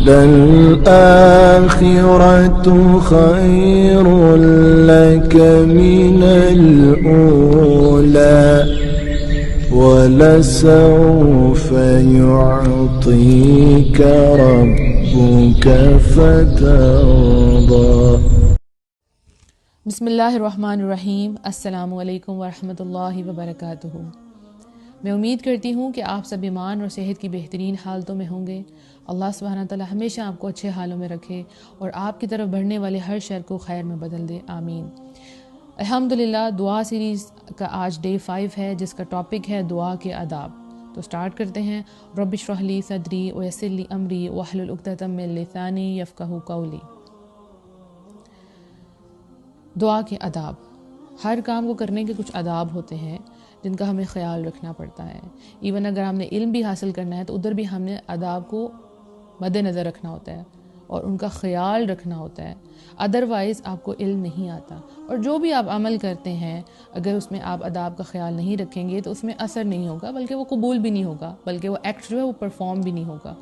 للآخرة خير لك من الأولى ولسوف يعطيك ربك فترضى۔ بسم اللہ الرحمن الرحیم۔ السلام علیکم ورحمۃ اللہ وبرکاتہ۔ میں امید کرتی ہوں کہ آپ سب ایمان اور صحت کی بہترین حالتوں میں ہوں گے۔ اللہ سبحانہ تعالی ہمیشہ آپ کو اچھے حالوں میں رکھے اور آپ کی طرف بڑھنے والے ہر شر کو خیر میں بدل دے، آمین۔ الحمدللہ دعا سیریز کا آج ڈے 5 ہے، جس کا ٹاپک ہے دعا کے آداب۔ تو سٹارٹ کرتے ہیں۔ رب اشرح لی صدری ویسر لی امری واحلل عقدۃ من لسانی یفقہوا قولی۔ دعا کے آداب۔ ہر کام کو کرنے کے کچھ آداب ہوتے ہیں جن کا ہمیں خیال رکھنا پڑتا ہے۔ ایون اگر ہم نے علم بھی حاصل کرنا ہے تو ادھر بھی ہم نے آداب کو مد نظر رکھنا ہوتا ہے اور ان کا خیال رکھنا ہوتا ہے، ادروائز آپ کو علم نہیں آتا۔ اور جو بھی آپ عمل کرتے ہیں اگر اس میں آپ آداب کا خیال نہیں رکھیں گے تو اس میں اثر نہیں ہوگا، بلکہ وہ قبول بھی نہیں ہوگا، بلکہ وہ ایکٹ جو ہے وہ پرفارم بھی نہیں ہوگا۔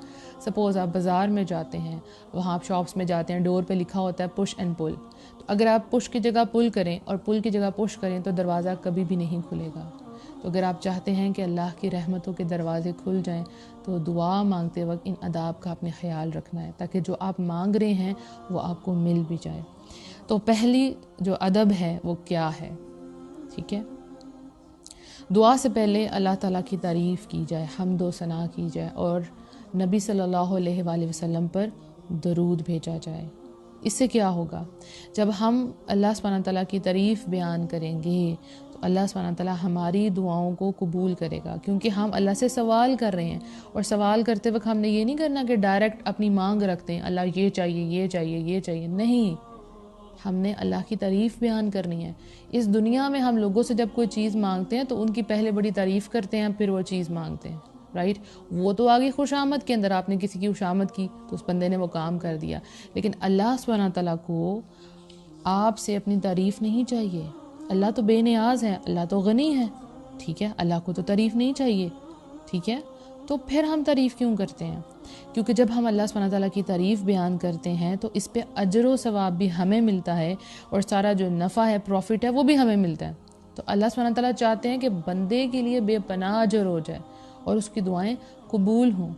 سپوز آپ بازار میں جاتے ہیں، وہاں آپ شاپس میں جاتے ہیں، ڈور پہ لکھا ہوتا ہے پش اینڈ پل، تو اگر آپ پش کی جگہ پل کریں اور پل کی جگہ پش کریں تو دروازہ کبھی بھی نہیں کھلے گا۔ تو اگر آپ چاہتے ہیں کہ اللہ کی رحمتوں کے دروازے کھل جائیں تو دعا مانگتے وقت ان آداب کا اپنے خیال رکھنا ہے تاکہ جو آپ مانگ رہے ہیں وہ آپ کو مل بھی جائے۔ تو پہلی جو ادب ہے وہ کیا ہے؟ ٹھیک ہے، دعا سے پہلے اللہ تعالیٰ کی تعریف کی جائے، حمد و ثنا کی جائے اور نبی صلی اللہ علیہ وآلہ وسلم پر درود بھیجا جائے۔ اس سے کیا ہوگا؟ جب ہم اللہ سبحانہ تعالیٰ کی تعریف بیان کریں گے تو اللہ سبحانہ تعالیٰ ہماری دعاؤں کو قبول کرے گا، کیونکہ ہم اللہ سے سوال کر رہے ہیں۔ اور سوال کرتے وقت ہم نے یہ نہیں کرنا کہ ڈائریکٹ اپنی مانگ رکھتے ہیں، اللہ یہ چاہیے یہ چاہیے یہ چاہیے، نہیں، ہم نے اللہ کی تعریف بیان کرنی ہے۔ اس دنیا میں ہم لوگوں سے جب کوئی چیز مانگتے ہیں تو ان کی پہلے بڑی تعریف کرتے ہیں، پھر وہ چیز مانگتے ہیں، رائٹ؟ وہ تو آگے خوشامد کے اندر آپ نے کسی کی خوشامد کی تو اس بندے نے وہ کام کر دیا، لیکن اللہ سبحانہ تعالیٰ کو آپ سے اپنی تعریف نہیں چاہیے۔ اللہ تو بے نیاز ہے، اللہ تو غنی ہے، ٹھیک ہے، اللہ کو تو تعریف نہیں چاہیے، ٹھیک ہے؟ تو پھر ہم تعریف کیوں کرتے ہیں؟ کیونکہ جب ہم اللہ سبحانہ تعالیٰ کی تعریف بیان کرتے ہیں تو اس پہ اجر و ثواب بھی ہمیں ملتا ہے اور سارا جو نفع ہے، پروفٹ ہے، وہ بھی ہمیں ملتا ہے۔ تو اللہ سبحانہ تعالیٰ چاہتے ہیں کہ بندے کے لیے بے پناہ اجر ہو جائے اور اس کی دعائیں قبول ہوں۔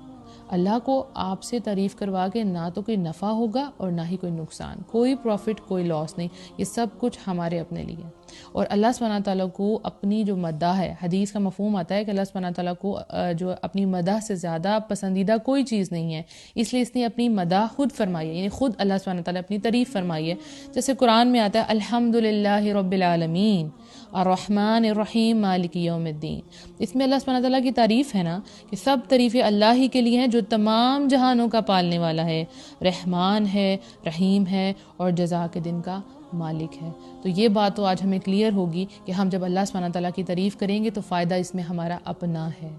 اللہ کو آپ سے تعریف کروا کے نہ تو کوئی نفع ہوگا اور نہ ہی کوئی نقصان، کوئی پروفٹ کوئی لاس نہیں، یہ سب کچھ ہمارے اپنے لیے۔ اور اللہ سبحانہ تعالیٰ کو اپنی جو مدح ہے، حدیث کا مفہوم آتا ہے کہ اللہ سبحانہ تعالیٰ کو جو اپنی مدح سے زیادہ پسندیدہ کوئی چیز نہیں ہے، اس لیے اس نے اپنی مدح خود فرمائی ہے، یعنی خود اللہ سبحانہ تعالیٰ اپنی تعریف فرمائی ہے۔ جیسے قرآن میں آتا ہے الحمدللہ رب العالمین الرحمن الرحیم مالک یوم الدین۔ اس میں اللہ سبحانہ تعالیٰ کی تعریف ہے نا کہ سب تعریفیں اللہ ہی کے لیے ہیں جو تمام جہانوں کا پالنے والا ہے، رحمان ہے، رحیم ہے اور جزا کے دن کا مالک ہے۔ تو یہ بات تو آج ہمیں کلیئر ہوگی کہ ہم جب اللہ سبحانہ تعالیٰ کی تعریف کریں گے تو فائدہ اس میں ہمارا اپنا ہے،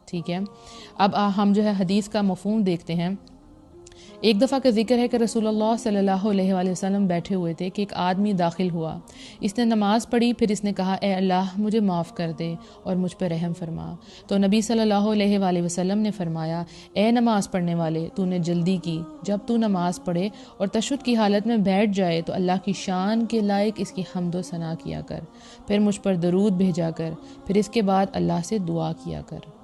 ٹھیک ہے؟ اب ہم جو ہے حدیث کا مفہوم دیکھتے ہیں۔ ایک دفعہ کا ذکر ہے کہ رسول اللہ صلی اللہ علیہ وآلہ وسلم بیٹھے ہوئے تھے کہ ایک آدمی داخل ہوا، اس نے نماز پڑھی، پھر اس نے کہا اے اللہ مجھے معاف کر دے اور مجھ پہ رحم فرما۔ تو نبی صلی اللہ علیہ وآلہ وسلم نے فرمایا اے نماز پڑھنے والے، تو نے جلدی کی، جب تو نماز پڑھے اور تشہد کی حالت میں بیٹھ جائے تو اللہ کی شان کے لائق اس کی حمد و ثنا کیا کر، پھر مجھ پر درود بھیجا کر، پھر اس کے بعد اللہ سے دعا کیا کر۔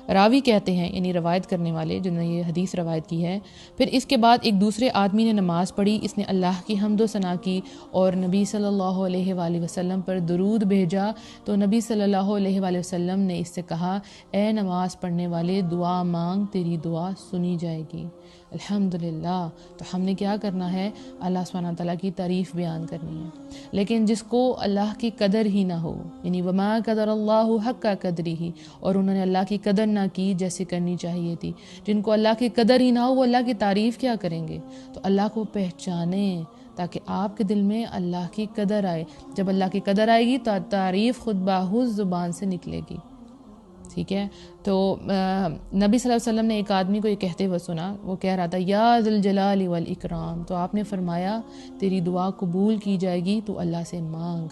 راوی کہتے ہیں، یعنی روایت کرنے والے جنہوں نے یہ حدیث روایت کی ہے، پھر اس کے بعد ایک دوسرے آدمی نے نماز پڑھی، اس نے اللہ کی حمد و ثنا کی اور نبی صلی اللہ علیہ وآلہ وسلم پر درود بھیجا، تو نبی صلی اللہ علیہ وآلہ وسلم نے اس سے کہا اے نماز پڑھنے والے دعا مانگ، تیری دعا سنی جائے گی۔ الحمدللہ۔ تو ہم نے کیا کرنا ہے؟ اللہ سبحانہ تعالیٰ کی تعریف بیان کرنی ہے۔ لیکن جس کو اللہ کی قدر ہی نہ ہو، یعنی وما قدر اللہ حق قدرہ، اور انہوں نے اللہ کی قدر نہ کی جیسے کرنی چاہیے تھی، جن کو اللہ کی قدر ہی نہ ہو وہ اللہ کی تعریف کیا کریں گے؟ تو اللہ کو پہچانیں تاکہ آپ کے دل میں اللہ کی قدر آئے۔ جب اللہ کی قدر آئے گی تو تعریف خود بخود زبان سے نکلے گی، ٹھیک ہے؟ تو نبی صلی اللہ علیہ وسلم نے ایک آدمی کو یہ کہتے ہوئے سنا، وہ کہہ رہا تھا یا ذی الجلال والاکرام، تو آپ نے فرمایا تیری دعا قبول کی جائے گی تو اللہ سے مانگ،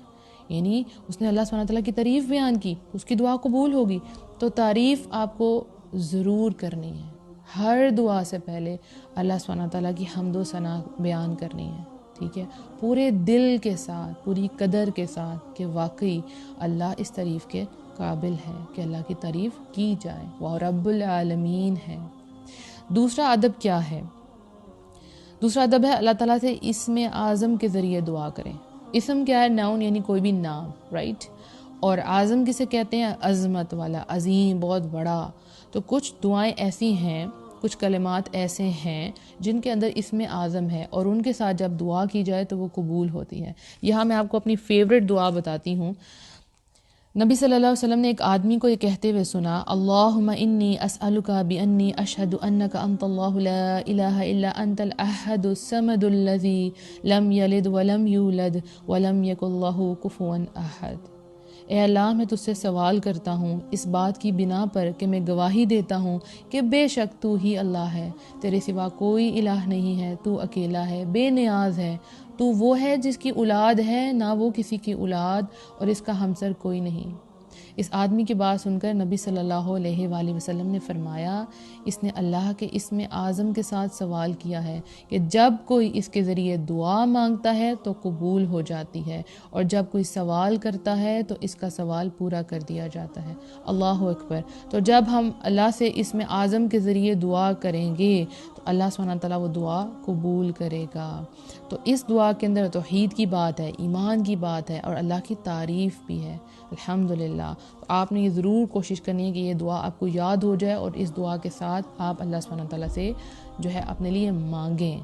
یعنی اس نے اللہ سبحانہ تعالیٰ کی تعریف بیان کی، اس کی دعا قبول ہوگی۔ تو تعریف آپ کو ضرور کرنی ہے، ہر دعا سے پہلے اللہ سبحانہ تعالیٰ کی حمد و ثنا بیان کرنی ہے، ٹھیک ہے، پورے دل کے ساتھ، پوری قدر کے ساتھ کہ واقعی اللہ اس تعریف کے قابل ہے کہ اللہ کی تعریف کی جائے، وہ رب العالمین ہے۔ دوسرا ادب کیا ہے؟ دوسرا ادب ہے اللہ تعالیٰ سے اسم اعظم کے ذریعے دعا کریں۔ اسم کیا ہے؟ ناؤن، یعنی کوئی بھی نام، رائٹ؟ اور اعظم کسے کہتے ہیں؟ عظمت والا، عظیم، بہت بڑا۔ تو کچھ دعائیں ایسی ہیں، کچھ کلمات ایسے ہیں جن کے اندر اسم اعظم ہے، اور ان کے ساتھ جب دعا کی جائے تو وہ قبول ہوتی ہے۔ یہاں میں آپ کو اپنی فیوریٹ دعا بتاتی ہوں۔ نبی صلی اللہ علیہ وسلم نے ایک آدمی کو یہ کہتے ہوئے سنا، اللہم انی اسألک بانی اشہد انک انت اللہ لا الہ الا انت الاحد الصمد الذی لم یلد ولم یولد ولم یکن لہ کفوا احد۔ اے اللہ، میں تجھ سے سوال کرتا ہوں اس بات کی بنا پر کہ میں گواہی دیتا ہوں کہ بے شک تو ہی اللہ ہے، تیرے سوا کوئی الہ نہیں ہے، تو اکیلا ہے، بے نیاز ہے، تو وہ ہے جس کی اولاد ہے، نہ وہ کسی کی اولاد، اور اس کا ہمسر کوئی نہیں۔ اس آدمی کی بات سن کر نبی صلی اللہ علیہ وآلہ وسلم نے فرمایا، اس نے اللہ کے اسم اعظم کے ساتھ سوال کیا ہے کہ جب کوئی اس کے ذریعے دعا مانگتا ہے تو قبول ہو جاتی ہے، اور جب کوئی سوال کرتا ہے تو اس کا سوال پورا کر دیا جاتا ہے۔ اللہ اکبر۔ تو جب ہم اللہ سے اسم اعظم کے ذریعے دعا کریں گے تو اللہ سبحانہ تعالیٰ وہ دعا قبول کرے گا۔ تو اس دعا کے اندر توحید کی بات ہے، ایمان کی بات ہے، اور اللہ کی تعریف بھی ہے، الحمدللہ۔ تو آپ نے یہ ضرور کوشش کرنی ہے کہ یہ دعا آپ کو یاد ہو جائے، اور اس دعا کے ساتھ آپ اللہ سبحانہ تعالیٰ سے جو ہے اپنے لیے مانگیں۔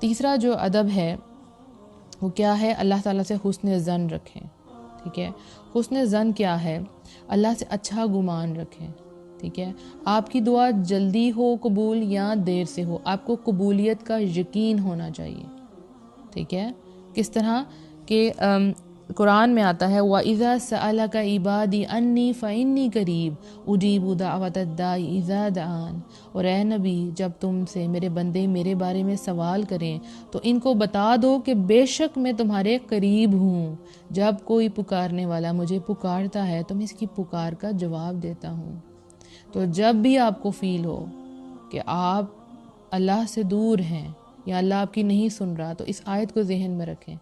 تیسرا جو ادب ہے وہ کیا ہے؟ اللہ تعالیٰ سے حسن ظن رکھیں، ٹھیک ہے۔ حسن ظن کیا ہے؟ اللہ سے اچھا گمان رکھیں، ٹھیک ہے۔ آپ کی دعا جلدی ہو قبول یا دیر سے ہو، آپ کو قبولیت کا یقین ہونا چاہیے، ٹھیک ہے۔ کس طرح کہ قرآن میں آتا ہے وَإِذَا سَأَلَكَ عِبَادِي عَنِّي فَإِنِّي قَرِيبٌ أُجِيبُ دَعْوَةَ الدَّاعِ إِذَا دَعَانِ۔ اور اے نبی، جب تم سے میرے بندے میرے بارے میں سوال کریں تو ان کو بتا دو کہ بے شک میں تمہارے قریب ہوں، جب کوئی پکارنے والا مجھے پکارتا ہے تو میں اس کی پکار کا جواب دیتا ہوں۔ تو جب بھی آپ کو فیل ہو کہ آپ اللہ سے دور ہیں یا اللہ آپ کی نہیں سن رہا، تو اس آیت کو ذہن میں رکھیں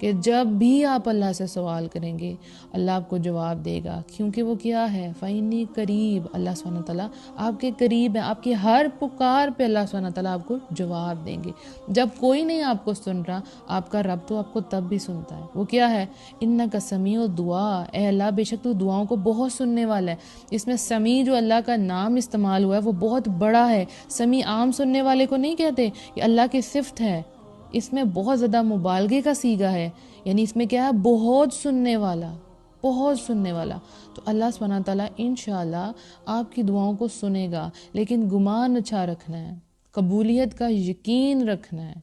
کہ جب بھی آپ اللہ سے سوال کریں گے اللہ آپ کو جواب دے گا، کیونکہ وہ کیا ہے؟ فَإِنِّي قریب، اللہ سبحانہ تعالیٰ آپ کے قریب ہے، آپ کی ہر پکار پہ اللہ سبحانہ تعالیٰ آپ کو جواب دیں گے۔ جب کوئی نہیں آپ کو سن رہا، آپ کا رب تو آپ کو تب بھی سنتا ہے۔ وہ کیا ہے؟ اِنَّكَ سَمِيعُ الدُّعَاء، اے اللہ بے شک تو دعاؤں کو بہت سننے والا ہے۔ اس میں سمیع جو اللہ کا نام استعمال ہوا ہے وہ بہت بڑا ہے۔ سمیع عام سننے والے کو نہیں کہتے، یہ اللہ کی صفت ہے، اس میں بہت زیادہ مبالغے کا صیغہ ہے، یعنی اس میں کیا ہے؟ بہت سننے والا، بہت سننے والا۔ تو اللہ سبحانہ تعالیٰ انشاءاللہ آپ کی دعاؤں کو سنے گا، لیکن گمان اچھا رکھنا ہے، قبولیت کا یقین رکھنا ہے۔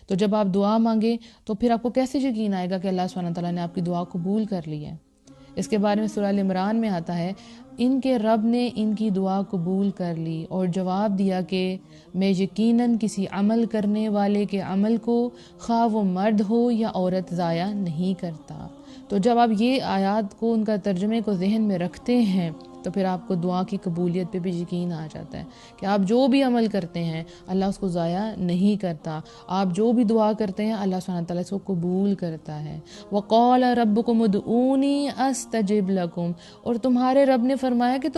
تو جب آپ دعا مانگیں تو پھر آپ کو کیسے یقین آئے گا کہ اللہ سبحانہ تعالیٰ نے آپ کی دعا قبول کر لی ہے؟ اس کے بارے میں سورہ ال عمران میں آتا ہے، ان کے رب نے ان کی دعا قبول کر لی اور جواب دیا کہ میں یقیناً کسی عمل کرنے والے کے عمل کو خواہ وہ مرد ہو یا عورت ضائع نہیں کرتا۔ تو جب آپ یہ آیات کو، ان کا ترجمے کو ذہن میں رکھتے ہیں تو پھر آپ کو دعا کی قبولیت پہ بھی یقین آ جاتا ہے کہ آپ جو بھی عمل کرتے ہیں اللہ اس کو ضائع نہیں کرتا، آپ جو بھی دعا کرتے ہیں اللہ سبحانہ تعالیٰ اس کو قبول کرتا ہے۔ وَقَالَ رَبُّكُمُ ادْعُونِي أَسْتَجِبْ لَكُمْ، اور تمہارے رب نے فرمایا کہ